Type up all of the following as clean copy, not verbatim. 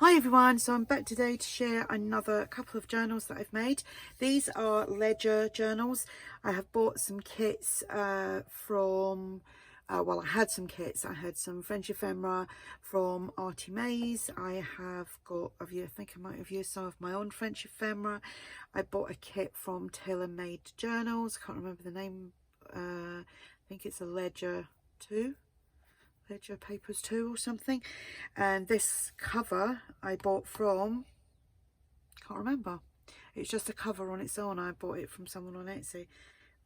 Hi everyone, so I'm back today to share another couple of journals that I've made. These are ledger journals. I have bought some kits from, well, I had some kits. I had some French ephemera from ARTYmaze. I have got, I think I might have used some of my own French ephemera. I bought a kit from TaylorMade Journals. I can't remember the name. I think it's a Ledger 2. Ledger Papers 2 or something. And this cover I bought from, can't remember, it's just a cover on its own. I bought it from someone on Etsy.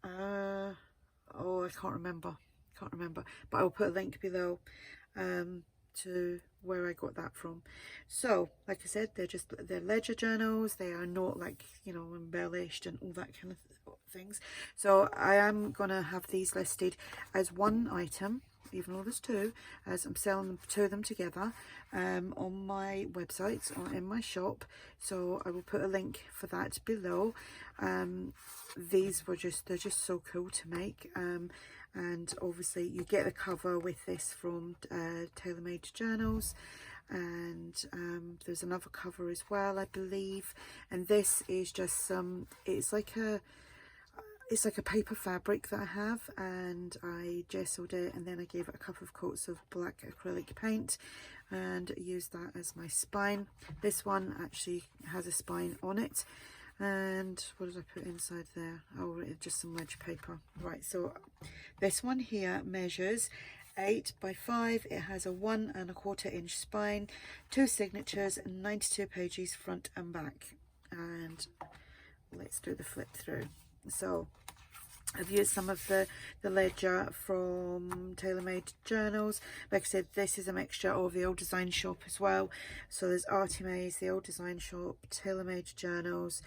Oh, I can't remember, but I'll put a link below to where I got that from. So like I said, they're ledger journals. They are not, like, you know, embellished and all that kind of things. So I am gonna have these listed as one item, even though there's two, as I'm selling them, two of them together, on my website or in my shop. So I will put a link for that below. These were they're just so cool to make. And obviously you get the cover with this from TaylorMade Journals, and there's another cover as well, I believe. And this is just it's like a paper fabric that I have, and I gessoed it, and then I gave it a couple of coats of black acrylic paint and used that as my spine. This one actually has a spine on it. And what did I put inside there? Oh, just some ledger paper. Right, so this one here measures 8 by 5. It has a 1 1/4 inch spine, 2 signatures, and 92 pages front and back. And let's do the flip through. So I've used some of the ledger from TaylorMade Journals. Like I said, this is a mixture of the Old Design Shop as well. So there's ARTYmaze, the Old Design Shop, TaylorMade Journals,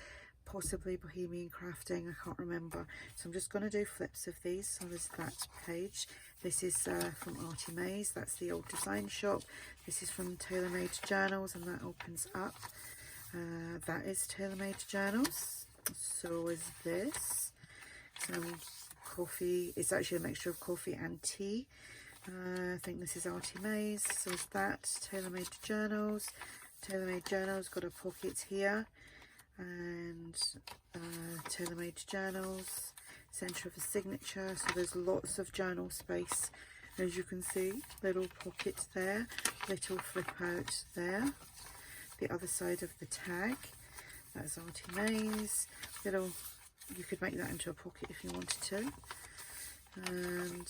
possibly Bohemian Crafting, I can't remember. So I'm just going to do flips of these. So there's that page. This is from ARTYmaze, that's the Old Design Shop. This is from TaylorMade Journals, and that opens up. That is TaylorMade Journals. So is this. Some coffee. It's actually a mixture of coffee and tea. I think this is ARTYmaze. So is that TaylorMade Journals. TaylorMade Journals got a pocket here, and TaylorMade Journals, centre of a signature. So there's lots of journal space, as you can see. Little pocket there, little flip out there. The other side of the tag, that's ARTYmaze. Little, you could make that into a pocket if you wanted to, and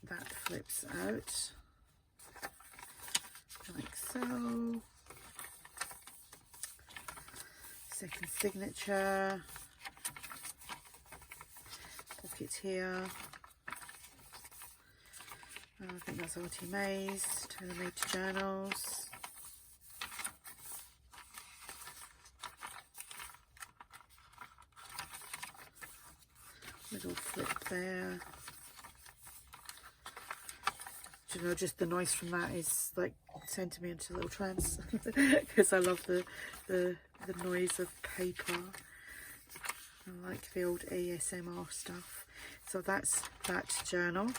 that flips out like so. Second signature, pocket here. I think that's ARTYmaze, TaylorMade Journals. Little flip there. Do you know, just the noise from that is like sending me into a little trance, because I love the noise of paper. I like the old ASMR stuff. So that's that journal.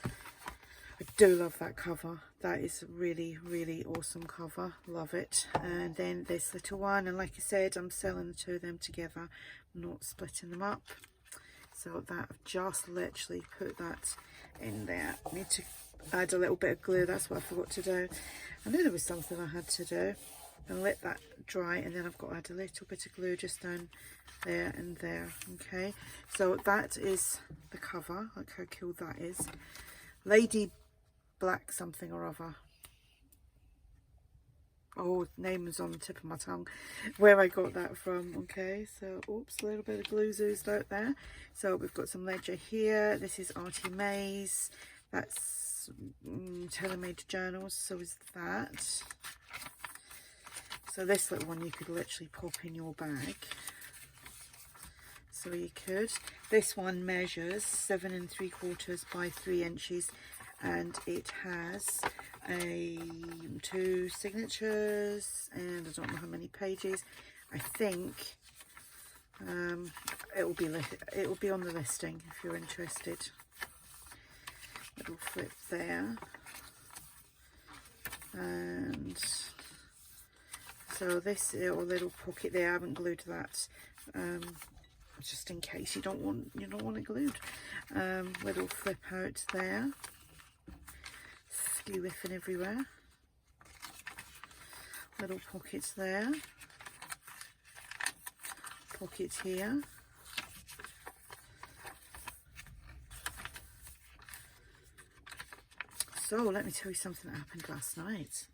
I do love that cover. That is a really, really awesome cover. Love it. And then this little one, and like I said, I'm selling the two of them together, I'm not splitting them up. So that, I've just literally put that in there. I need to add a little bit of glue. That's what I forgot to do. I knew there was something I had to do. And let that dry, and then I've got to add a little bit of glue just down there and there. Okay, so that is the cover. Look how cool that is. Lady Black something or other. Oh, name is on the tip of my tongue, where I got that from. Okay, so oops, a little bit of glue oozed out there. So we've got some ledger here. This is ARTYmaze. That's TaylorMade Journals. So is that. So this little one you could literally pop in your bag. So you could. This one measures 7 3/4 by 3 inches, and it has 2 signatures, and I don't know how many pages. I think it will be on the listing if you're interested. Little flip there. and So this little pocket there, I haven't glued that, just in case you don't want it glued. Little flip out there, skew whiffing everywhere. Little pockets there, pockets here. So let me tell you something that happened last night.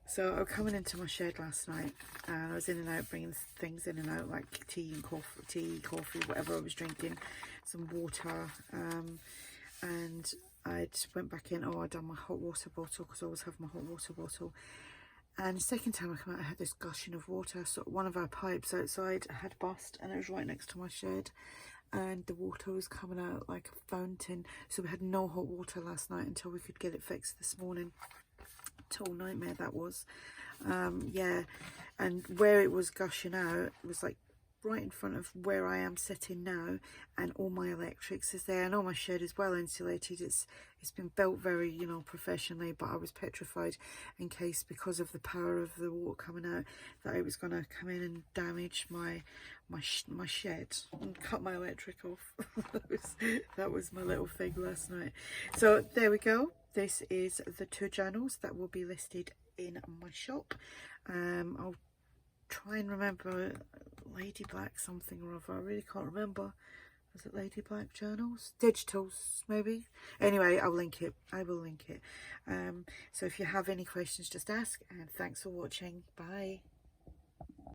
So I was coming into my shed last night, and I was in and out, bringing things in and out, like tea and coffee, whatever I was drinking, some water, and I went back in. I'd done my hot water bottle, because I always have my hot water bottle. And the second time I came out, I had this gushing of water. So one of our pipes outside had bust, and it was right next to my shed, and the water was coming out like a fountain. So we had no hot water last night until we could get it fixed this morning. Total nightmare that was. Yeah, and where it was gushing out, it was like right in front of where I am sitting now, and all my electrics is there, and all my shed is well insulated. It's been built very, you know, professionally, but I was petrified in case, because of the power of the water coming out, that it was going to come in and damage my shed and cut my electric off. that was my little thing last night. So there we go. This is the 2 journals that will be listed in my shop. I'll try and remember Lady Black something or other. I really can't remember. Was it Lady Black journals? Digitals, maybe? Anyway, I'll link it. I will link it. So if you have any questions, just ask. And thanks for watching. Bye.